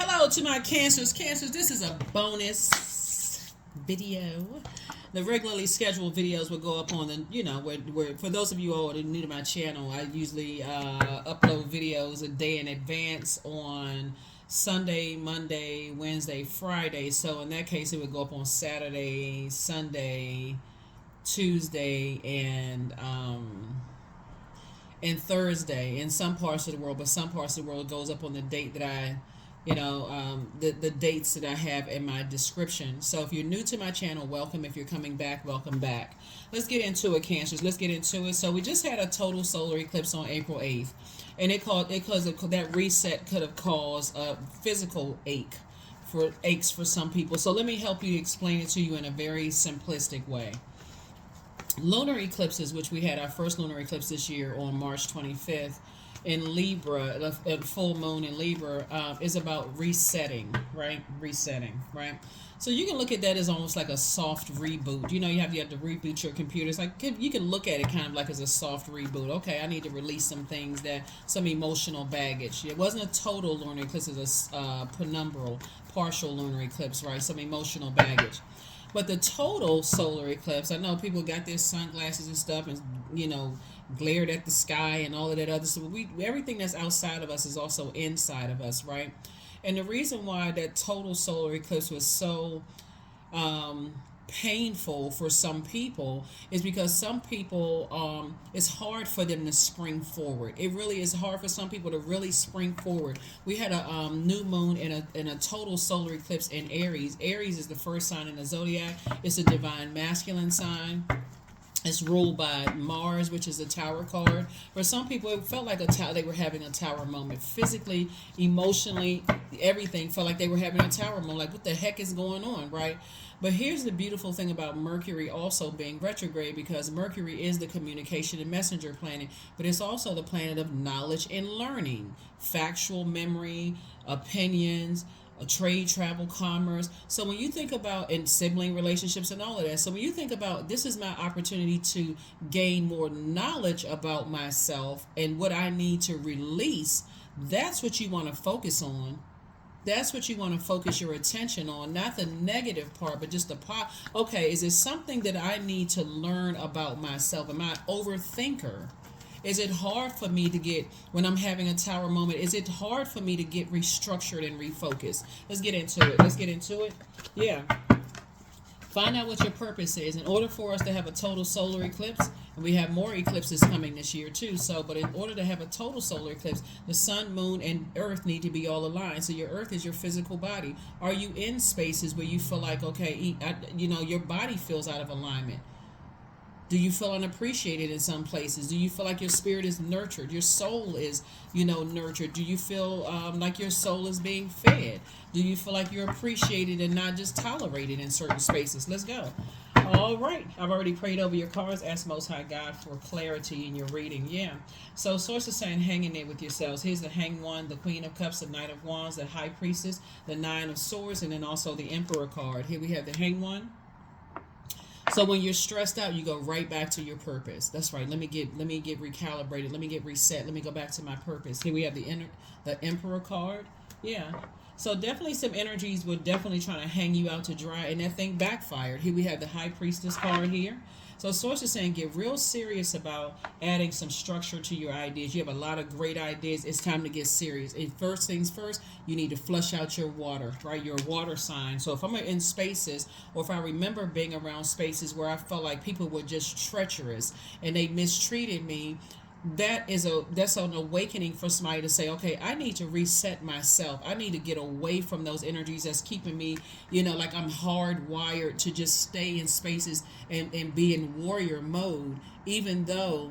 Hello to my cancers. Cancers, this is a bonus video. The regularly scheduled videos will go up on the, where for those of you who are new to my channel, I usually upload videos a day in advance on Sunday, Monday, Wednesday, Friday. So in that case, it would go up on Saturday, Sunday, Tuesday, and Thursday in some parts of the world, but some parts of the world it goes up on the date that the dates that I have in my description. So if you're new to my channel, welcome. If you're coming back, welcome back. Let's get into it, Cancers. Let's get into it. So we just had a total solar eclipse on April 8th, and that reset could have caused a physical aches for some people. So let me help you explain it to you in a very simplistic way. Lunar eclipses, which we had our first lunar eclipse this year on March 25th in Libra, a full moon in Libra, is about resetting, right? Resetting, right? So you can look at that as almost like a soft reboot. You have to reboot your computer. It's like you can look at it kind of like as a soft reboot. Okay, I need to release some things, some emotional baggage. It wasn't a total lunar eclipse; it was a penumbral, partial lunar eclipse, right? Some emotional baggage. But the total solar eclipse, I know people got their sunglasses and stuff and, glared at the sky and all of that other stuff. Everything that's outside of us is also inside of us, right? And the reason why that total solar eclipse was so painful for some people is because some people, it's hard for them to spring forward. It really is hard for some people to really spring forward. We had a new moon in a total solar eclipse in Aries. Aries is the first sign in the Zodiac. It's a divine masculine sign. It's ruled by Mars, which is a tower card. For some people, it felt like they were having a tower moment. Physically, emotionally, everything felt like they were having a tower moment. Like, what the heck is going on, right? But here's the beautiful thing about Mercury also being retrograde, because Mercury is the communication and messenger planet, but it's also the planet of knowledge and learning, factual memory, opinions, trade, travel, commerce. So when you think about in sibling relationships and all of that, so when you think about this is my opportunity to gain more knowledge about myself and what I need to release, that's what you want to focus on. That's what you want to focus your attention on, not the negative part, but just the part. Okay, is it something that I need to learn about myself? Am I an overthinker? Is it hard for me to get, when I'm having a tower moment, is it hard for me to get restructured and refocused? Let's get into it. Let's get into it. Yeah. Find out what your purpose is. In order for us to have a total solar eclipse, and we have more eclipses coming this year too, but in order to have a total solar eclipse, the sun, moon, and earth need to be all aligned. So your earth is your physical body. Are you in spaces where you feel like, okay, your body feels out of alignment? Do you feel unappreciated in some places? Do you feel like your spirit is nurtured? Your soul is, nurtured? Do you feel like your soul is being fed? Do you feel like you're appreciated and not just tolerated in certain spaces? Let's go. All right. I've already prayed over your cards. Ask Most High God for clarity in your reading. Yeah. So Source is saying hang in there with yourselves. Here's the Hanged One, the Queen of Cups, the Knight of Wands, the High Priestess, the Nine of Swords, and then also the Emperor card. Here we have the Hanged One. So when you're stressed out, you go right back to your purpose. That's right. Let me get recalibrated. Let me get reset. Let me go back to my purpose. Here we have the Emperor card. Yeah. So definitely some energies were definitely trying to hang you out to dry, and that thing backfired. Here we have the High Priestess card here. So Source is saying get real serious about adding some structure to your ideas. You have a lot of great ideas. It's time to get serious. And first things first, you need to flush out your water, right? Your water sign. So if I'm in spaces, or if I remember being around spaces where I felt like people were just treacherous and they mistreated me, that's an awakening for somebody to say, okay, I need to reset myself. I need to get away from those energies that's keeping me, like I'm hardwired to just stay in spaces and be in warrior mode, even though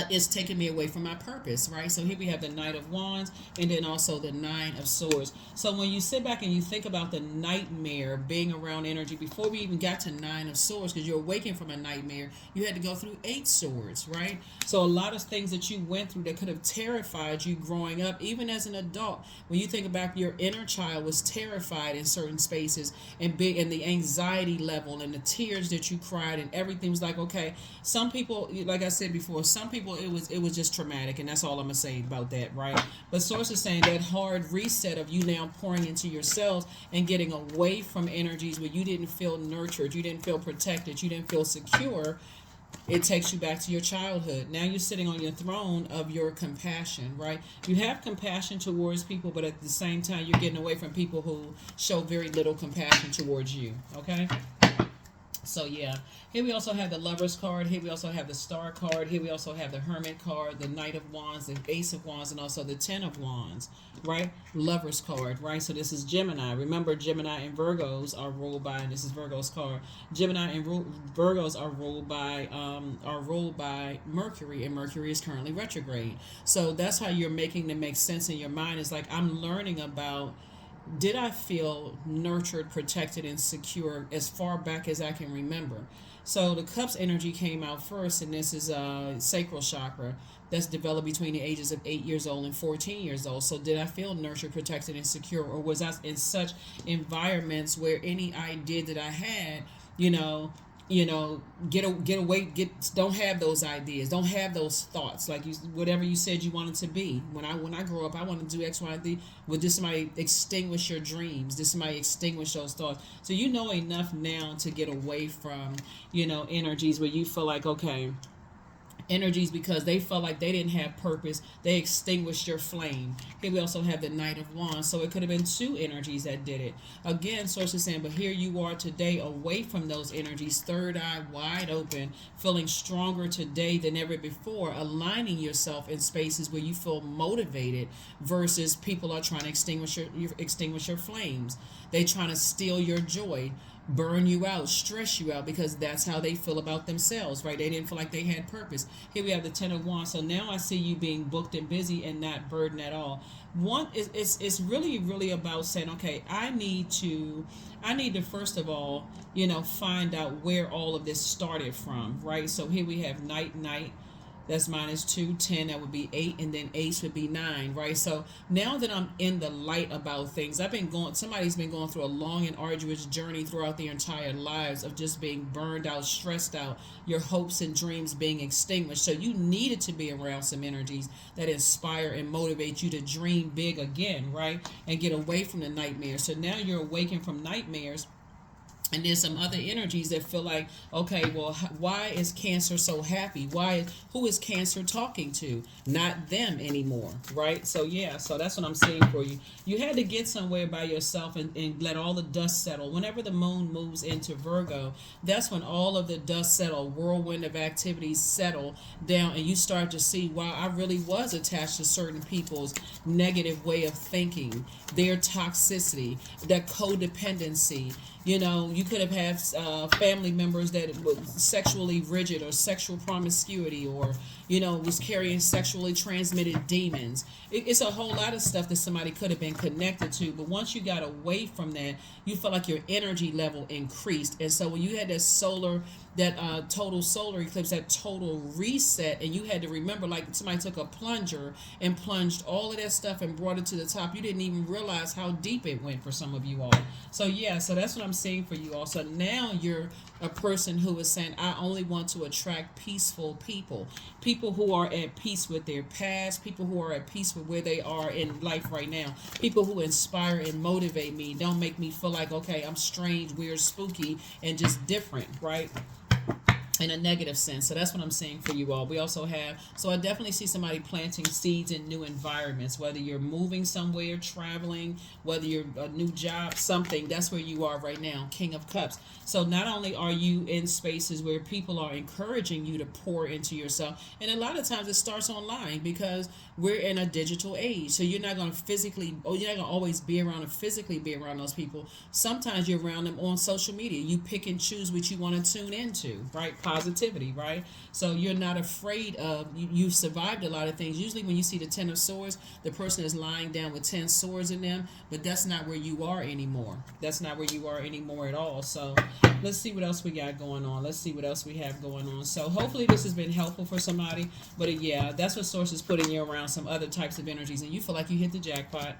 it's taking me away from my purpose, right? So here we have the Knight of Wands and then also the Nine of Swords. So when you sit back and you think about the nightmare being around energy, before we even got to Nine of Swords, because you're awakened from a nightmare, you had to go through 8 swords, right? So a lot of things that you went through that could have terrified you growing up, even as an adult, when you think about your inner child was terrified in certain spaces, and the anxiety level and the tears that you cried and everything was like, okay, some people, like I said before, some people people it was just traumatic, and that's all I'm gonna say about that, right? But source is saying that hard reset of you now pouring into yourselves and getting away from energies where you didn't feel nurtured, you didn't feel protected, you didn't feel secure. It takes you back to your childhood. Now you're sitting on your throne of your compassion, right? You have compassion towards people, but at the same time, you're getting away from people who show very little compassion towards you, okay? So yeah, here we also have the Lovers card. Here we also have the Star card. Here we also have the Hermit card, the Knight of Wands, the Ace of Wands, and also the Ten of Wands, right? Lovers card, right? So this is Gemini. Remember, Gemini and Virgos are ruled by, and this is Virgo's card. Gemini and Virgos are ruled by Mercury, and Mercury is currently retrograde. So that's how you're making them make sense in your mind. It's like I'm learning about, did I feel nurtured, protected, and secure as far back as I can remember? So the Cups energy came out first, and this is sacral chakra that's developed between the ages of 8 years old and 14 years old. So did I feel nurtured, protected, and secure, or was I in such environments where any idea that I had, you know, get away, don't have those ideas, don't have those thoughts, like you, whatever you said you wanted to be. When I grow up, I want to do X, Y, and Z. Would this somebody extinguish your dreams? Did somebody extinguish those thoughts? So you know enough now to get away from energies where you feel like, okay, energies, because they felt like they didn't have purpose, they extinguished your flame. Here we also have the Knight of Wands, so it could have been two energies that did it. Again, source is saying, but here you are today away from those energies, third eye wide open, feeling stronger today than ever before, aligning yourself in spaces where you feel motivated versus people are trying to extinguish your flames. They trying to steal your joy, burn you out, stress you out, because that's how they feel about themselves, right? They didn't feel like they had purpose. Here we have the Ten of Wands. So now I see you being booked and busy and not burdened at all. One is it's really about saying, okay, I need to first of all, find out where all of this started from, right? So here we have night. That's -2, 10, that would be 8, and then ace would be 9, right? So now that I'm in the light about things, somebody's been going through a long and arduous journey throughout their entire lives of just being burned out, stressed out, your hopes and dreams being extinguished. So you needed to be around some energies that inspire and motivate you to dream big again, right? And get away from the nightmares. So now you're awakened from nightmares. And there's some other energies that feel like, okay, well, why is Cancer so happy? Who is Cancer talking to? Not them anymore, right? So yeah, so that's what I'm saying for you. You had to get somewhere by yourself and let all the dust settle. Whenever the moon moves into Virgo, that's when all of the dust settle, whirlwind of activities settle down, and you start to see, wow, I really was attached to certain people's negative way of thinking, their toxicity, their codependency. You could have had family members that were sexually rigid or sexual promiscuity, or was carrying sexually transmitted demons. It's a whole lot of stuff that somebody could have been connected to. But once you got away from that, you felt like your energy level increased. And so when you had that total solar eclipse, that total reset, and you had to remember, like somebody took a plunger and plunged all of that stuff and brought it to the top. You didn't even realize how deep it went for some of you all. So yeah, so that's what I'm saying for you all. So now you're a person who is saying, I only want to attract peaceful people who are at peace with their past, people who are at peace with where they are in life right now, people who inspire and motivate me, don't make me feel like, okay, I'm strange, weird, spooky, and just different, right? In a negative sense. So that's what I'm saying for you all. We also have, so I definitely see somebody planting seeds in new environments, whether you're moving somewhere, traveling, whether you're a new job, something, that's where you are right now, King of Cups. So not only are you in spaces where people are encouraging you to pour into yourself, and a lot of times it starts online because we're in a digital age. So you're not going to you're not going to always be around and physically be around those people. Sometimes you're around them on social media. You pick and choose what you want to tune into, right? Positivity, right? So you're not afraid of, you've survived a lot of things. Usually when you see the 10 of swords, the person is lying down with 10 swords in them, but that's not where you are anymore. That's not where you are anymore at all. So let's see what else we got going on. Let's see what else we have going on. So hopefully this has been helpful for somebody. But yeah, that's what source is putting you around some other types of energies, and you feel like you hit the jackpot.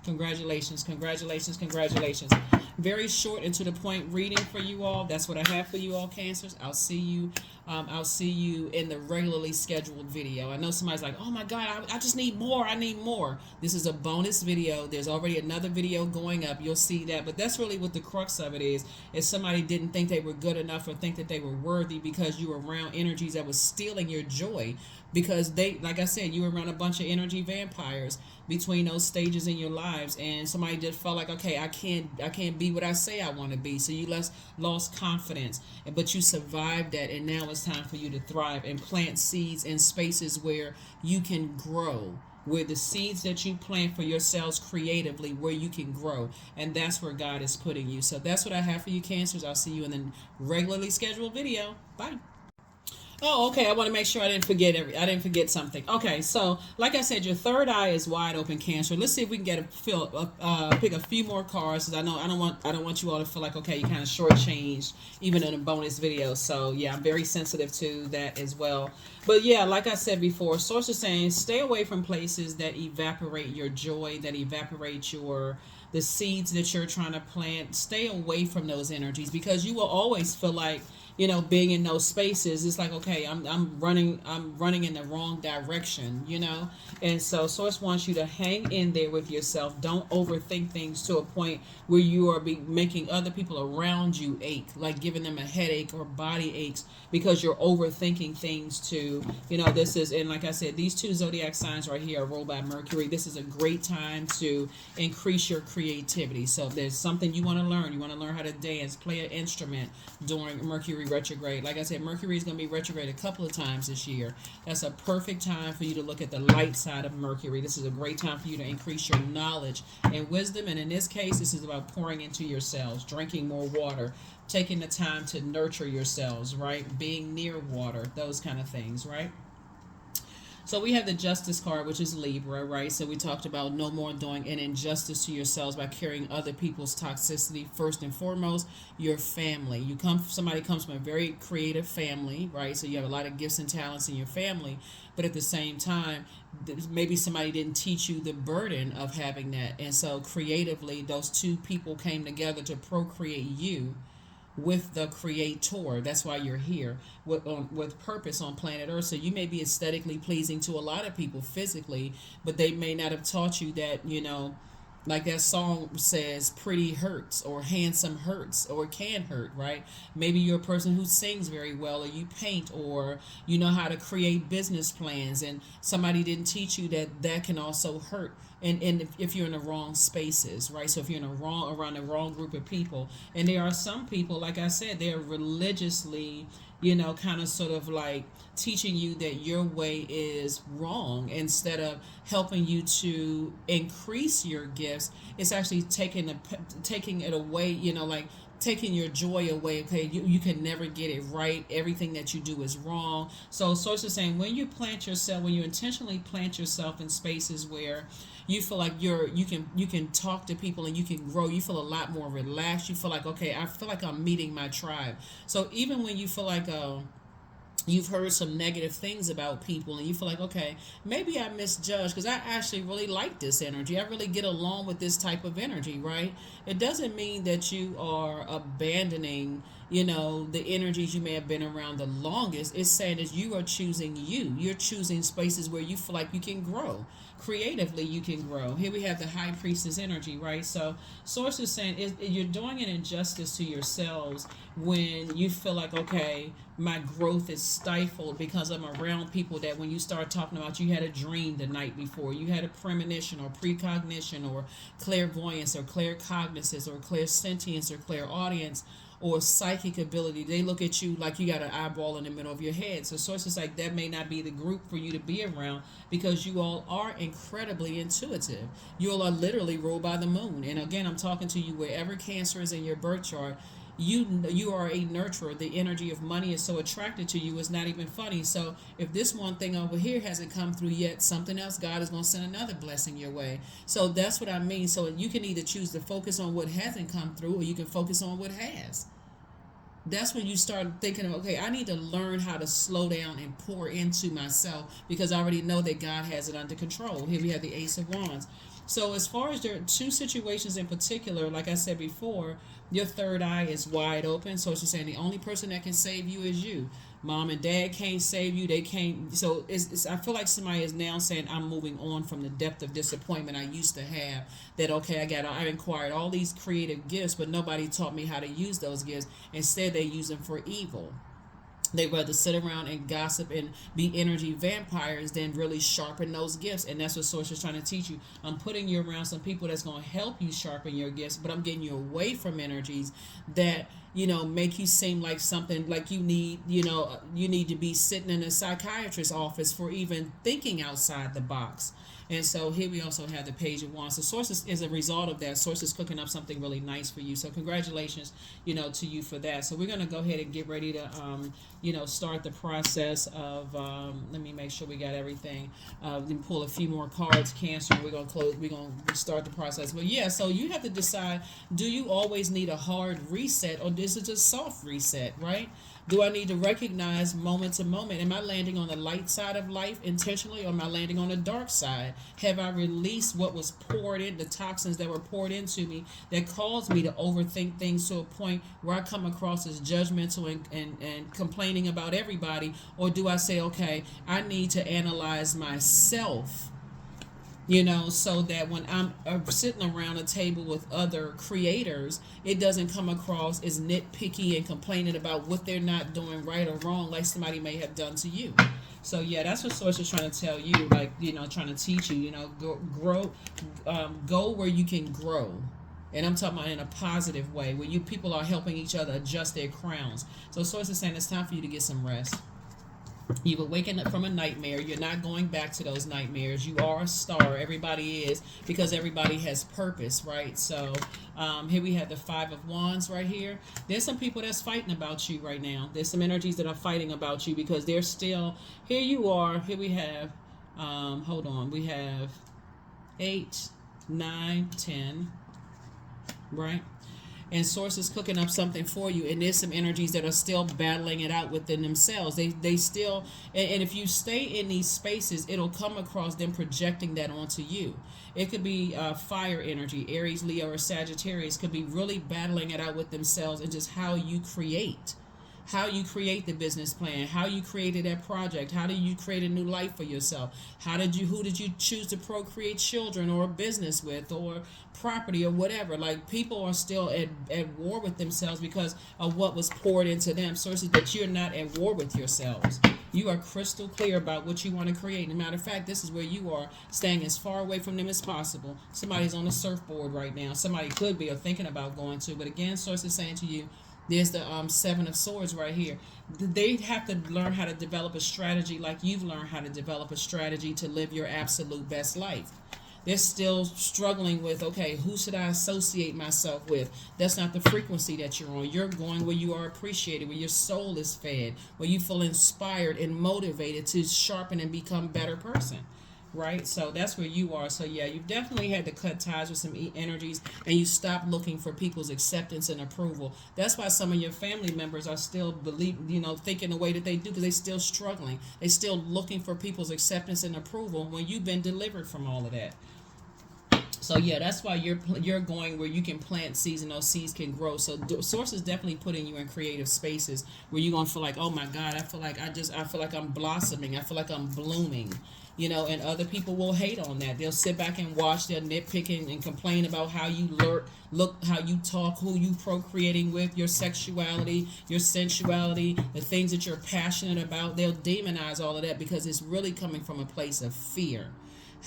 Congratulations, congratulations, congratulations. Very short and to the point reading for you all. That's what I have for you all, Cancers. I'll see you I'll see you in the regularly scheduled video. I know somebody's like, oh my God, I just need more. I need more. This is a bonus video. There's already another video going up. You'll see that. But that's really what the crux of it is. If somebody didn't think they were good enough or think that they were worthy because you were around energies that was stealing your joy, because they, like I said, you were around a bunch of energy vampires between those stages in your lives, and somebody just felt like, okay, I can't be what I say I want to be, so you lost confidence, but you survived that, and now it's time for you to thrive and plant seeds in spaces where you can grow, where the seeds that you plant for yourselves creatively, where you can grow, and that's where God is putting you. So that's what I have for you, Cancers. I'll see you in the regularly scheduled video. Bye. Oh, okay. I want to make sure I didn't forget something. Okay, so like I said, your third eye is wide open, Cancer. Let's see if we can pick a few more cards. Cause I know I don't want you all to feel like, okay, you kind of shortchanged even in a bonus video. So yeah, I'm very sensitive to that as well. But yeah, like I said before, Source is saying stay away from places that evaporate your joy, that evaporate the seeds that you're trying to plant. Stay away from those energies, because you will always feel like, being in those spaces, it's like, okay, I'm running in the wrong direction, and so Source wants you to hang in there with yourself. Don't overthink things to a point where you are making other people around you ache, like giving them a headache or body aches, because you're overthinking things to, this is, and like I said, these two zodiac signs right here are ruled by Mercury. This is a great time to increase your creativity. So if there's something you want to learn how to dance, play an instrument during Mercury retrograde. Like I said, Mercury is going to be retrograde a couple of times this year. That's a perfect time for you to look at the light side of Mercury. This is a great time for you to increase your knowledge and wisdom. And in this case, this is about pouring into yourselves, drinking more water, taking the time to nurture yourselves, right? Being near water, those kind of things, right? So we have the Justice card, which is Libra, right? So we talked about no more doing an injustice to yourselves by carrying other people's toxicity. First and foremost, your family. Somebody comes from a very creative family, right? So you have a lot of gifts and talents in your family, but at the same time, maybe somebody didn't teach you the burden of having that. And so creatively, those two people came together to procreate you with the creator. That's why you're here with purpose on planet Earth. So you may be aesthetically pleasing to a lot of people physically, but they may not have taught you that, like that song says, pretty hurts, or handsome hurts, or can hurt, right? Maybe you're a person who sings very well, or you paint, or you know how to create business plans, and somebody didn't teach you that can also hurt. And if you're in the wrong spaces, right? So if you're around the wrong group of people, and there are some people, like I said, they're religiously, kind of sort of like teaching you that your way is wrong, instead of helping you to increase your gifts. It's actually taking it away, like taking your joy away. Okay, you can never get it right. Everything that you do is wrong. So Source is saying, when you intentionally plant yourself in spaces where you feel like you can talk to people and you can grow, you feel a lot more relaxed. You feel like, okay, I feel like I'm meeting my tribe. So even when you feel like you've heard some negative things about people and you feel like, okay, maybe I misjudged, because I actually really like this energy. I really get along with this type of energy, right? It doesn't mean that you are abandoning, the energies you may have been around the longest. It's saying that you are choosing you. You're choosing spaces where you feel like you can grow. Creatively, you can grow. Here we have the High Priestess energy, right? So Source is saying you're doing an injustice to yourselves when you feel like, okay, my growth is stifled because I'm around people that, when you start talking about, you had a dream the night before, you had a premonition or precognition or clairvoyance or claircognizance or clairsentience or clairaudience or psychic ability, they look at you like you got an eyeball in the middle of your head. So Sources like that may not be the group for you to be around, because you all are incredibly intuitive. You all are literally ruled by the moon. And again, I'm talking to you wherever Cancer is in your birth chart. You are a nurturer. The energy of money is so attracted to you, it's not even funny. So if this one thing over here hasn't come through yet, something else, God is going to send another blessing your way. So that's what I mean. So you can either choose to focus on what hasn't come through, or you can focus on what has. That's when you start thinking of, okay, I need to learn how to slow down and pour into myself, because I already know that God has it under control. Here we have the Ace of Wands. So as far as there are two situations in particular, like I said before, your third eye is wide open. So it's just saying the only person that can save you is you. Mom and dad can't save you. They can't. So I feel like somebody is now saying, I'm moving on from the depth of disappointment I used to have. That, okay, I acquired all these creative gifts, but nobody taught me how to use those gifts. Instead, they use them for evil. They rather sit around and gossip and be energy vampires than really sharpen those gifts. And that's what Source is trying to teach you. I'm putting you around some people that's going to help you sharpen your gifts, but I'm getting you away from energies that, make you seem like something like you need to be sitting in a psychiatrist's office for even thinking outside the box. And so here we also have the Page of Wands. So Source is a result of that. Source is cooking up something really nice for you. So congratulations, to you for that. So we're going to go ahead and get ready to, start the process of, let me make sure we got everything. Then pull a few more cards, Cancer. We're going to close. We're going to start the process. But yeah, so you have to decide, do you always need a hard reset, or is it just soft reset, right? Do I need to recognize moment to moment? Am I landing on the light side of life intentionally, or am I landing on the dark side? Have I released what was poured in, the toxins that were poured into me that caused me to overthink things to a point where I come across as judgmental and complaining about everybody? Or do I say, okay, I need to analyze myself, so that when I'm sitting around a table with other creators, it doesn't come across as nitpicky and complaining about what they're not doing right or wrong, like somebody may have done to you. So yeah, that's what Source is trying to tell you, like, trying to teach you, grow, go where you can grow. And I'm talking about in a positive way, where you people are helping each other adjust their crowns. So Source is saying it's time for you to get some rest. You were waking up from a nightmare. You're not going back to those nightmares. You are a star. Everybody is, because everybody has purpose, right? So here we have the Five of Wands right here. There's some people that's fighting about you right now. There's some energies that are fighting about you because they're still, here you are. Here we have, hold on. We have 8, 9, 10, right? And Source is cooking up something for you, and there's some energies that are still battling it out within themselves. They still, and if you stay in these spaces, it'll come across them projecting that onto you. It could be fire energy, Aries, Leo, or Sagittarius could be really battling it out with themselves, and just how you create the business plan, how you created that project, how did you create a new life for yourself, who did you choose to procreate children or a business with, or property, or whatever. Like, people are still at war with themselves because of what was poured into them. Sources, that you're not at war with yourselves. You are crystal clear about what you want to create. As a matter of fact, this is where you are, staying as far away from them as possible. Somebody's on a surfboard right now. Somebody could be, or thinking about going to. But again, Source is saying to you, there's the Seven of Swords right here. They have to learn how to develop a strategy like you've learned how to develop a strategy to live your absolute best life. They're still struggling with, okay, who should I associate myself with? That's not the frequency that you're on. You're going where you are appreciated, where your soul is fed, where you feel inspired and motivated to sharpen and become a better person. Right? So that's where you are. So yeah, you've definitely had to cut ties with some energies, and you stop looking for people's acceptance and approval. That's why some of your family members are still thinking the way that they do, because they're still struggling. They're still looking for people's acceptance and approval when you've been delivered from all of that. So yeah, that's why you're going where you can plant seeds and those seeds can grow. So Source is definitely putting you in creative spaces where you're gonna feel like, oh my God, I feel like I'm blossoming. I feel like I'm blooming. And other people will hate on that. They'll sit back and watch, they'll nitpick and complain about how you look, how you talk, who you procreating with, your sexuality, your sensuality, the things that you're passionate about. They'll demonize all of that because it's really coming from a place of fear.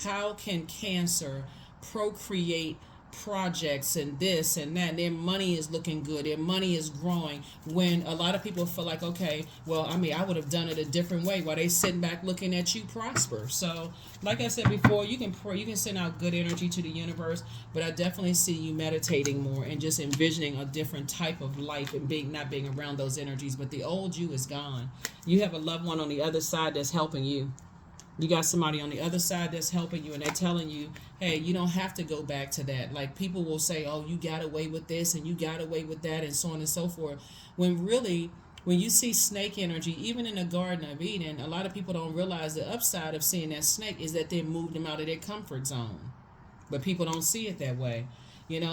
How can Cancer procreate projects and this and that, and their money is looking good, their money is growing, when a lot of people feel like, okay, well, I would have done it a different way, while they sitting back looking at you prosper. So like I said before, you can pray, you can send out good energy to the universe, but I definitely see you meditating more and just envisioning a different type of life, and not being around those energies. But the old you is gone. You have a loved one on the other side that's helping you. You got somebody on the other side that's helping you, and they're telling you, hey, you don't have to go back to that. Like, people will say, oh, you got away with this and you got away with that, and so on and so forth. When really, when you see snake energy, even in the Garden of Eden, a lot of people don't realize the upside of seeing that snake is that they moved them out of their comfort zone. but people don't see it that way.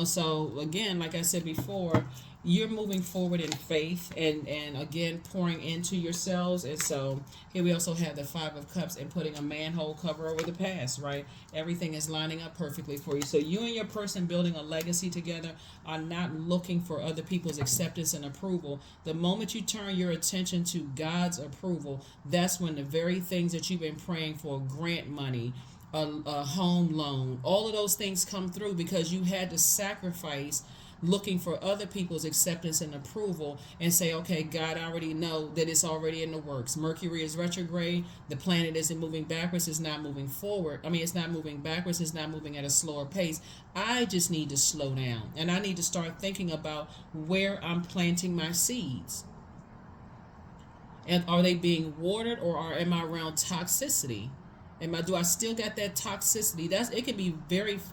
So again, like I said before, you're moving forward in faith and again pouring into yourselves. And so here we also have the Five of Cups and putting a manhole cover over the past, right? Everything is lining up perfectly for you. So you and your person building a legacy together are not looking for other people's acceptance and approval. The moment you turn your attention to God's approval, that's when the very things that you've been praying for, grant money, a home loan, all of those things come through because you had to sacrifice looking for other people's acceptance and approval and say, okay, God, I already know that it's already in the works. Mercury is retrograde. The planet isn't moving backwards. It's not moving forward. It's not moving backwards. It's not moving at a slower pace. I just need to slow down, and I need to start thinking about where I'm planting my seeds. And are they being watered, or am I around toxicity? Do I still got that toxicity? It can be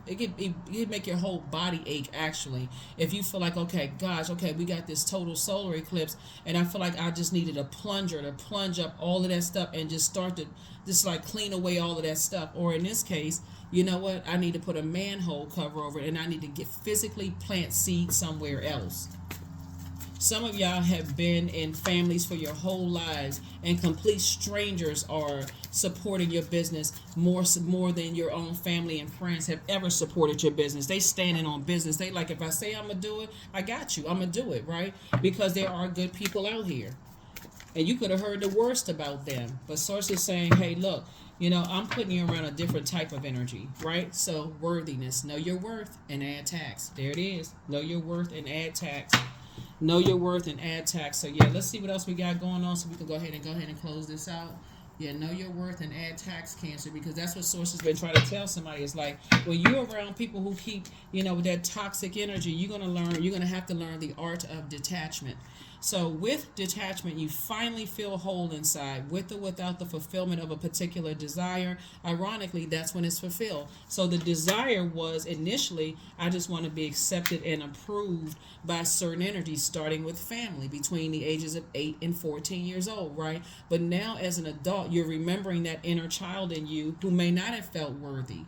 it can make your whole body ache actually. If you feel like, okay, gosh, okay, we got this total solar eclipse, and I feel like I just needed a plunger to plunge up all of that stuff and just start to just like clean away all of that stuff. Or in this case, you know what? I need to put a manhole cover over it, and I need to physically plant seeds somewhere else. Some of y'all have been in families for your whole lives, and complete strangers are supporting your business more than your own family and friends have ever supported your business. They standing on business. They like, if I say I'm going to do it, I got you. I'm going to do it, right? Because there are good people out here. And you could have heard the worst about them. But Source is saying, hey, look, I'm putting you around a different type of energy, right? So worthiness. Know your worth and add tax. There it is. Know your worth and add tax. Know your worth and add tax. So yeah, let's see what else we got going on so we can go ahead and close this out. Yeah, know your worth and add tax, Cancer, because that's what Source has been trying to tell somebody. It's like when you're around people who keep, with that toxic energy, you're gonna have to learn the art of detachment. So with detachment, you finally feel whole inside, with or without the fulfillment of a particular desire. Ironically, that's when it's fulfilled. So the desire was initially, I just want to be accepted and approved by certain energies, starting with family between the ages of 8 and 14 years old, right? But now as an adult, you're remembering that inner child in you who may not have felt worthy,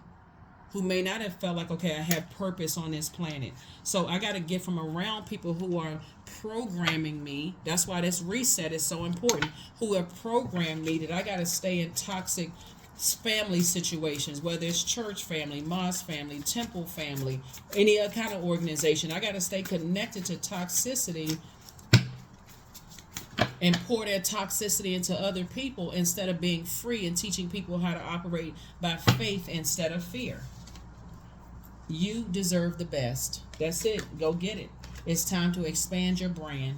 who may not have felt like, okay, I have purpose on this planet. So I got to get from around people who are programming me. That's why this reset is so important. Who have programmed me that I got to stay in toxic family situations, whether it's church family, mosque family, temple family, any other kind of organization. I got to stay connected to toxicity and pour that toxicity into other people instead of being free and teaching people how to operate by faith instead of fear. You deserve the best. That's it. Go get it. It's time to expand your brand.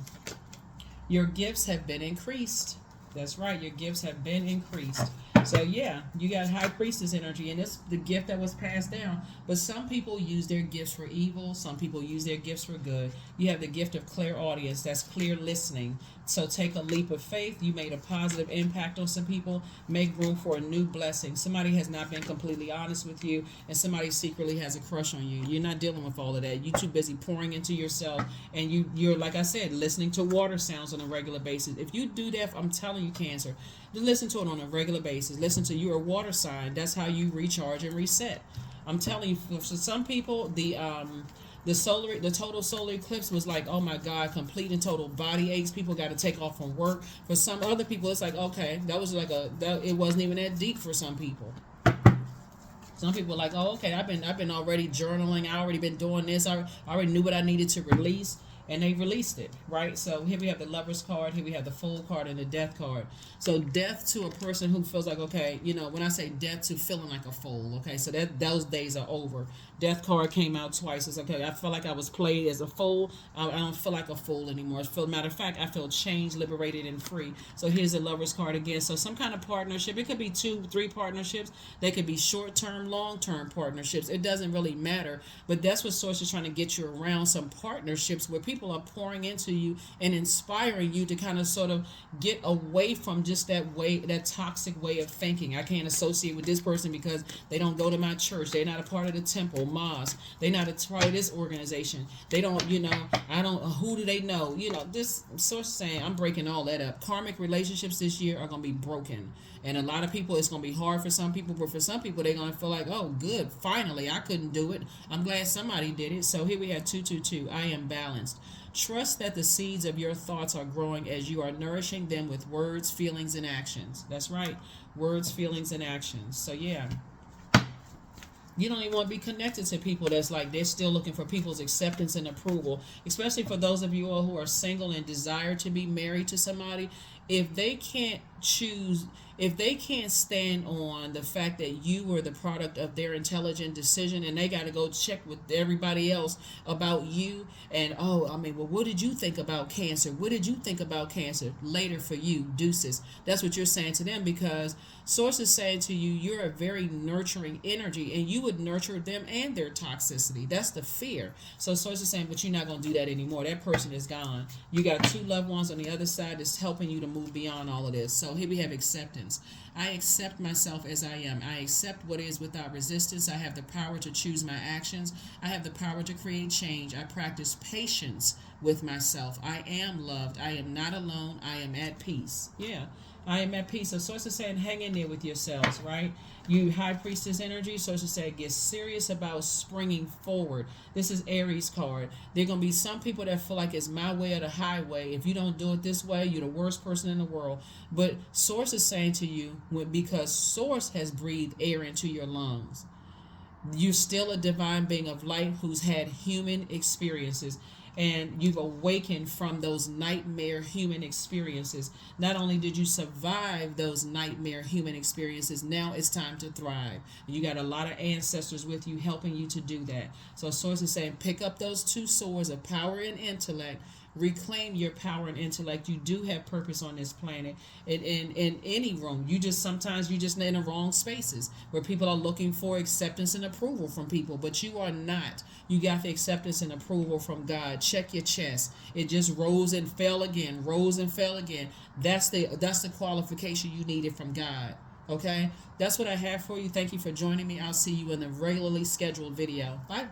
Your gifts have been increased. That's right. Your gifts have been increased. So yeah, you got High Priestess energy, and it's the gift that was passed down. But some people use their gifts for evil. Some people use their gifts for good. You have the gift of clairaudience. That's clear listening. So take a leap of faith. You made a positive impact on some people. Make room for a new blessing. Somebody has not been completely honest with you, and somebody secretly has a crush on you. You're not dealing with all of that. You're too busy pouring into yourself, and you're, like I said, listening to water sounds on a regular basis. If you do that, I'm telling you, Cancer, just listen to it on a regular basis. Listen to your water sign. That's how you recharge and reset. I'm telling you, for some people, the total solar eclipse was like, oh my God, complete and total body aches. People got to take off from work. For some other people, it's like, okay, that was like it wasn't even that deep for some people. Some people are like, oh, okay, I've been already journaling. I already been doing this. I already knew what I needed to release. And they released it, right? So here we have the Lover's card, here we have the Fool card, and the Death card. So death to a person who feels like, okay, when I say death to feeling like a fool, okay, so those days are over. Death card came out twice. It's okay, I feel like I was played as a fool. I don't feel like a fool anymore. Matter of fact, I feel changed, liberated, and free. So here's the Lover's card again. So some kind of partnership. It could be 2, 3 partnerships. They could be short-term, long-term partnerships. It doesn't really matter. But that's what Source is trying to get you around, some partnerships where people people are pouring into you and inspiring you to kind of sort of get away from just that toxic way of thinking. I can't associate with this person because they don't go to my church. They're not a part of the temple, mosque. They're not a part of this organization. They don't, I don't, who do they know? This source saying, I'm breaking all that up. Karmic relationships this year are going to be broken. And a lot of people, it's going to be hard for some people, but for some people, they're going to feel like, oh, good, finally, I couldn't do it. I'm glad somebody did it. So here we have 222. I am balanced. Trust that the seeds of your thoughts are growing as you are nourishing them with words, feelings, and actions. That's right. Words, feelings, and actions. So yeah. You don't even want to be connected to people that's like they're still looking for people's acceptance and approval, especially for those of you all who are single and desire to be married to somebody. If they can't choose, if they can't stand on the fact that you were the product of their intelligent decision and they got to go check with everybody else about you, and well, what did you think about cancer? What did you think about cancer? Later for you, deuces. That's what you're saying to them, because Source is saying to you, you're a very nurturing energy and you would nurture them and their toxicity. That's the fear. So Source is saying, but you're not going to do that anymore. That person is gone. You got two loved ones on the other side that's helping you to move beyond all of this. So here we have acceptance. I accept myself as I am. I accept what is without resistance. I have the power to choose my actions. I have the power to create change. I practice patience with myself. I am loved. I am not alone. I am at peace. Yeah. I am at peace. So Source is saying, hang in there with yourselves, right? You High Priestess energy. Source is saying, get serious about springing forward. This is Aries card. There are going to be some people that feel like it's my way or the highway. If you don't do it this way, you're the worst person in the world. But Source is saying to you, because Source has breathed air into your lungs, you're still a divine being of light who's had human experiences. And you've awakened from those nightmare human experiences. Not only did you survive those nightmare human experiences, now it's time to thrive. You got a lot of ancestors with you helping you to do that. So Source is saying, pick up those two swords of power and intellect. Reclaim your power and intellect. You do have purpose on this planet. In any room, sometimes you just in the wrong spaces where people are looking for acceptance and approval from people, but you are not. You got the acceptance and approval from God. Check your chest. It just rose and fell again, rose and fell again. That's the qualification you needed from God. Okay, that's what I have for you. Thank you for joining me. I'll see you in the regularly scheduled video. Bye.